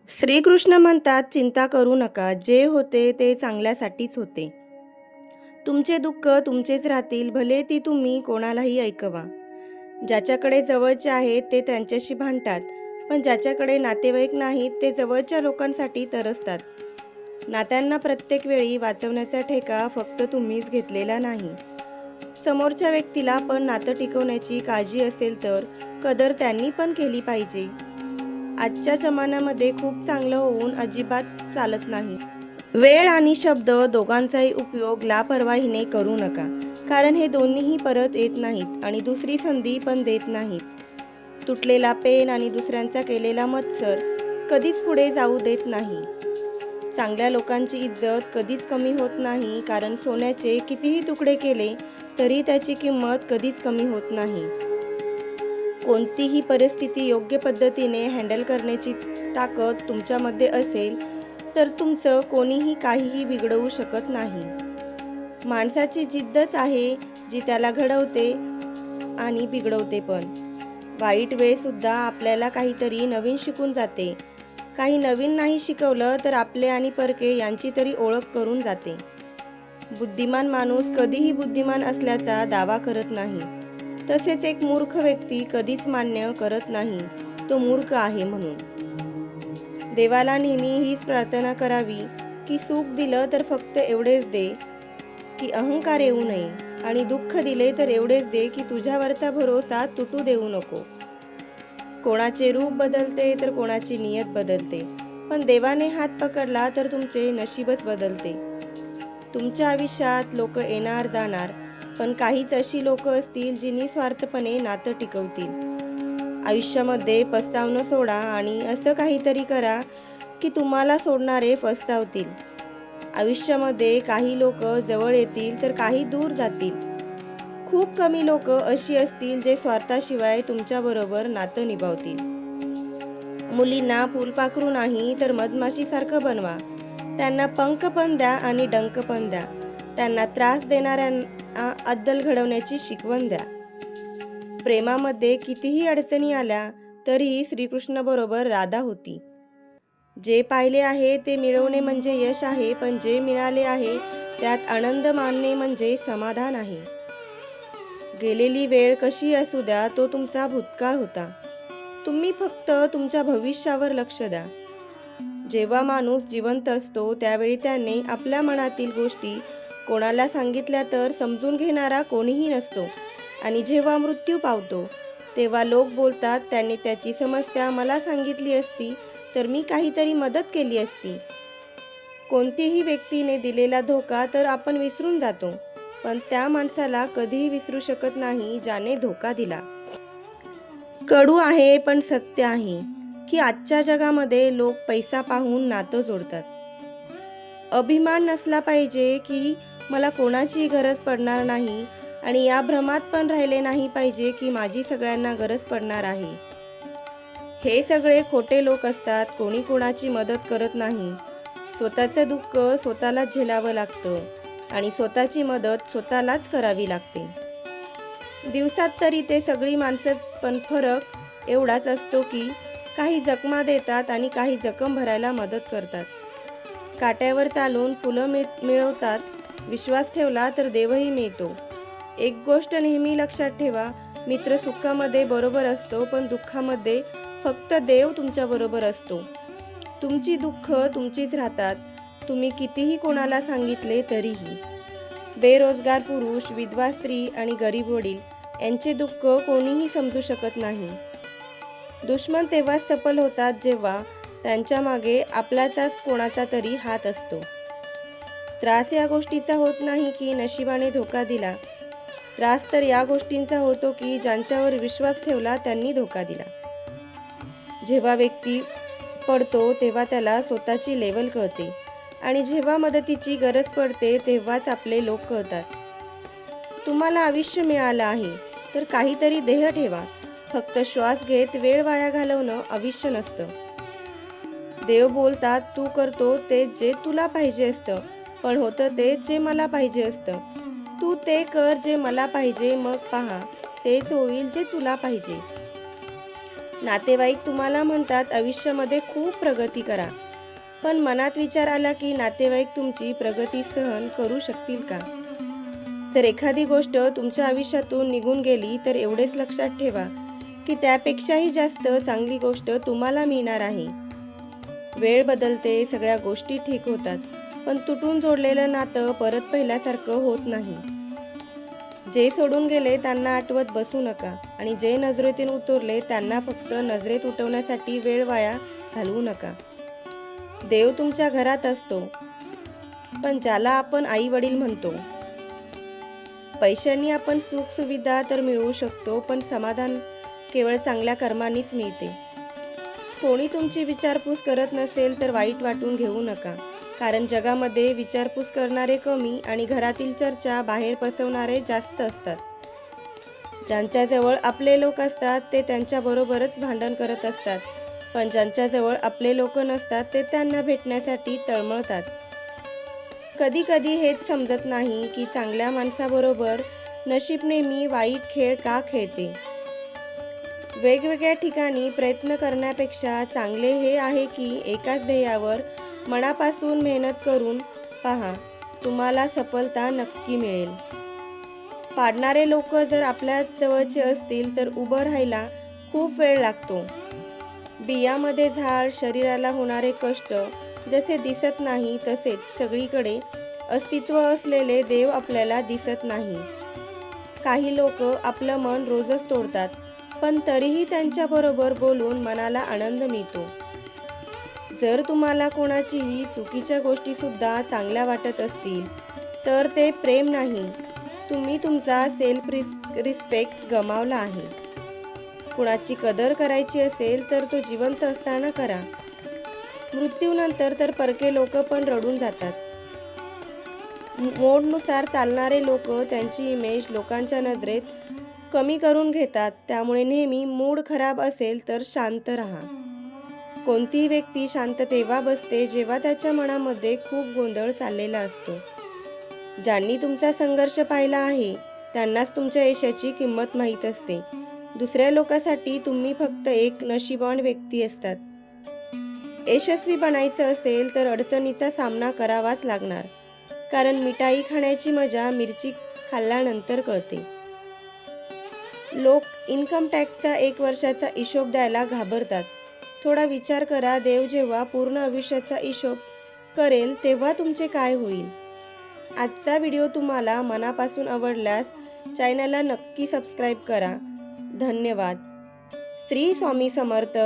श्रीकृष्ण म्हणतात, चिंता करू नका. जे होते ते चांगल्यासाठीच होते. तुमचे दुःख तुमचेच राहतील, भले ती तुम्ही कोणालाही ऐकवा. ज्याच्याकडे जवळचे आहेत ते त्यांच्याशी भांडतात, पण ज्याच्याकडे नातेवाईक नाहीत ते जवळच्या लोकांसाठी तरसतात. नात्यांना प्रत्येक वेळी वाचवण्याचा ठेका फक्त तुम्हीच घेतलेला नाही. समोरच्या व्यक्तीला पण नातं टिकवण्याची काळजी असेल तर कदर त्यांनी पण केली पाहिजे. आजच्या जमान्यामध्ये खूप चांगलं होऊन अजिबात चालत नाही. वेळ आणि शब्द दोघांचाही उपयोग लापरवाहीने करू नका, कारण हे दोन्हीही परत येत नाहीत आणि दुसरी संधी पण देत नाहीत. तुटलेला पेन आणि दुसऱ्यांचा केलेला मत्सर कधीच पुढे जाऊ देत नाही. चांगल्या लोकांची इज्जत कधीच कमी होत नाही, कारण सोन्याचे कितीही तुकडे केले तरी त्याची किंमत कधीच कमी होत नाही. कोणतीही परिस्थिती योग्य पद्धतीने हँडल करण्याची ताकद तुमच्यामध्ये असेल तर तुमचं कोणीही काहीही बिघडवू शकत नाही. माणसाची जिद्दच आहे जी त्याला घडवते आणि बिघडवते पण. वाईट वेळसुद्धा आपल्याला काहीतरी नवीन शिकून जाते. काही नवीन नाही शिकवलं तर आपले आणि परके यांची तरी ओळख करून जाते. बुद्धिमान माणूस कधीही बुद्धिमान असल्याचा दावा करत नाही. तसेच एक मूर्ख व्यक्ती कधीच मान्य करत नाही तो मूर्ख आहे म्हणून. देवाला नेहमी हीच प्रार्थना करावी की सुख दिलं तर फक्त एवढेच दे की अहंकार येऊ नये, आणि दुःख दिले तर एवढेच दे की तुझ्यावरचा भरोसा तुटू देऊ नको. कोणाचे रूप बदलते तर कोणाची नियत बदलते, पण देवाने हात पकडला तर तुमचे नशीबच बदलते. तुमच्या आयुष्यात लोक येणार जाणार, पण काहीच अशी लोक असतील जी निस्वार्थपणे नातं टिकवतील. आयुष्यामध्ये पस्तावणं सोडा आणि असं काहीतरी करा की तुम्हाला सोडणारे पस्तावतील. आयुष्यामध्ये काही लोक जवळ येतील तर काही दूर जातील. खूप कमी लोक अशी असतील जे स्वार्थाशिवाय तुमच्याबरोबर नातं निभावतील. मुलींना फुलपाखरू नाही तर मधमाशीसारखं बनवा. त्यांना पंख पण द्या आणि डंक पण द्या. त्यांना त्रास देणाऱ्यांना अद्दल घडवण्याची शिकवण द्या. प्रेमामध्ये कितीही अडचणी आल्या तरीही श्रीकृष्णाबरोबर राधा होती. जे पाहिले आहे ते मिळवणे म्हणजे यश आहे, पण जे मिळाले आहे त्यात आनंद मानणे म्हणजे समाधान आहे. गेलेली वेळ कशी असू द्या, तो तुमचा भूतकाळ होता. तुम्ही फक्त तुमच्या भविष्यावर लक्ष द्या. जेव्हा माणूस जिवंत असतो त्यावेळी त्याने आपल्या मनातील गोष्टी कोणाला सांगितल्या तर समजून घेणारा कोणीही नसतो, आणि जेव्हा मृत्यू पावतो तेव्हा लोक बोलतात, त्यांनी त्याची समस्या मला सांगितली असती तर मी काहीतरी मदत केली असती. कोणतीही व्यक्तीने दिलेला धोका तर आपण विसरून जातो, पण त्या माणसाला कधीही विसरू शकत नाही ज्याने धोका दिला. कडू आहे पण सत्य आहे की आजच्या जगामध्ये लोक पैसा पाहून नातं जोडतात. अभिमान नसला पाहिजे की मला कोणाची गरज पडणार नाही, आणि या भ्रमात पण राहिले नाही पाहिजे की माझी सगळ्यांना गरज पडणार आहे. हे सगळे खोटे लोक असतात. कोणी कोणाची मदत करत नाही. स्वतःचं दुःख स्वतःलाच झेलावं लागतं आणि स्वतःची मदत स्वतःलाच करावी लागते. दिवसात तरी ते सगळी माणसंच, पण फरक एवढाच असतो की काही जखमा देतात आणि काही जखम भरायला मदत करतात. काट्यावर चालून फुलं मिळवतात. विश्वास ठेवला तर देवही मिळतो. एक गोष्ट नेहमी लक्षात ठेवा, मित्र सुखामध्ये बरोबर असतो, पण दुःखामध्ये फक्त देव तुमच्याबरोबर असतो. तुमची दुःख तुमचीच राहतात, तुम्ही कितीही कोणाला सांगितले तरीही. बेरोजगार पुरुष, विधवा स्त्री आणि गरीब वडील यांचे दुःख कोणीही समजू शकत नाही. दुश्मन तेव्हाच सफल होतात जेव्हा त्यांच्या मागे आपल्याचाच कोणाचा तरी हात असतो. त्रास या गोष्टीचा होत नाही की नशिबाने धोका दिला. त्रास तर या गोष्टींचा होतो की ज्यांच्यावर विश्वास ठेवला त्यांनी धोका दिला. जेव्हा व्यक्ती पडतो तेव्हा त्याला स्वतःची लेवल कळते, आणि जेव्हा मदतीची गरज पडते तेव्हाच आपले लोक कळतात. तुम्हाला आयुष्य मिळालं आहे तर काहीतरी ध्येय ठेवा. फक्त श्वास घेत वेळ वाया घालवणं आयुष्य नसतं. देव बोलतात, तू करतो ते जे तुला पाहिजे असतं, पण होतं ते जे मला पाहिजे असतं. तू ते कर जे मला पाहिजे, मग पहा तेच होईल जे तुला पाहिजे. नातेवाईक तुम्हाला म्हणतात आयुष्यामध्ये खूप प्रगती करा, पण मनात विचार आला की नातेवाईक तुमची प्रगती सहन करू शकतील का? जर एखादी गोष्ट तुमच्या आयुष्यातून निघून गेली तर एवढेच लक्षात ठेवा की त्यापेक्षाही जास्त चांगली गोष्ट तुम्हाला मिळणार आहे. वेळ बदलते, सगळ्या गोष्टी ठीक होतात, पण तुटून जोडलेलं नातं परत पहिल्यासारखं होत नाही. जे सोडून गेले त्यांना आठवत बसू नका आणि जे नजरेतून उतरले त्यांना फक्त नजरेत उठवण्यासाठी वेळ वाया घालवू नका. देव तुमच्या घरात असतो, पण ज्याला आपण आई वडील म्हणतो. पैशांनी आपण सुख सुविधा तर मिळवू शकतो, पण समाधान केवळ चांगल्या कर्मांनीच मिळते. कोणी तुमची विचारपूस करत नसेल तर वाईट वाटून घेऊ नका, कारण जगामध्ये विचारपूस करणारे कमी आणि घरातील चर्चा बाहेर पसरवणारे जास्त असतात. ज्यांच्याजवळ आपले लोक असतात ते त्यांच्याबरोबरच भांडण करत असतात, पण ज्यांच्याजवळ आपले लोक नसतात ते त्यांना भेटण्यासाठी तळमळतात. कधी कधी हेच समजत नाही की चांगल्या माणसाबरोबर नशीब नेहमी वाईट खेळ का खेळते. वेगवेगळ्या ठिकाणी प्रयत्न करण्यापेक्षा चांगले हे आहे की एकाच ध्येयावर मनापासून मेहनत करून पहा, तुम्हाला सफलता नक्की मिळेल. पाडणारे लोक जर आपल्या जवळचे असतील तर उभं राहायला खूप वेळ लागतो. बियामध्ये झाड, शरीराला होणारे कष्ट जसे दिसत नाही तसेच सगळीकडे अस्तित्व असलेले देव आपल्याला दिसत नाही. काही लोक आपलं मन रोजच तोडतात, पण तरीही त्यांच्याबरोबर बोलून मनाला आनंद मिळतो. जर तुम्हाला कोणाचीही चुकीच्या गोष्टीसुद्धा चांगल्या वाटत असतील तर ते प्रेम नाही, तुम्ही तुमचा सेल्फ रिस्पेक्ट गमावला आहे. कुणाची कदर करायची असेल तर तो जिवंत असताना करा. मृत्यूनंतर तर परके लोक पण रडून जातात. मोडनुसार चालणारे लोक त्यांची इमेज लोकांच्या नजरेत कमी करून घेतात. त्यामुळे नेहमी मूड खराब असेल तर शांत राहा. कोणतीही व्यक्ती शांत तेव्हा बसते जेव्हा त्याच्या मनामध्ये खूप गोंधळ चाललेला असतो. ज्यांनी तुमचा संघर्ष पाहिला आहे त्यांनाच तुमच्या यशाची किंमत माहीत असते. दुसऱ्या लोकांसाठी तुम्ही फक्त एक नशीबवान व्यक्ती असतात. यशस्वी बनायचं असेल तर अडचणीचा सामना करावाच लागणार, कारण मिठाई खाण्याची मजा मिरची खाल्ल्यानंतर कळते. लोक इन्कम टॅक्सचा 1 वर्षाचा हिशोब द्यायला घाबरतात. थोडा विचार करा, देव जेव्हा पूर्ण आयुष्याचा हिशोब करेल तेव्हा तुमचे काय होईल. आजचा व्हिडिओ तुम्हाला मनापासून आवडल्यास चॅनलला नक्की सबस्क्राईब करा. धन्यवाद. श्री स्वामी समर्थ.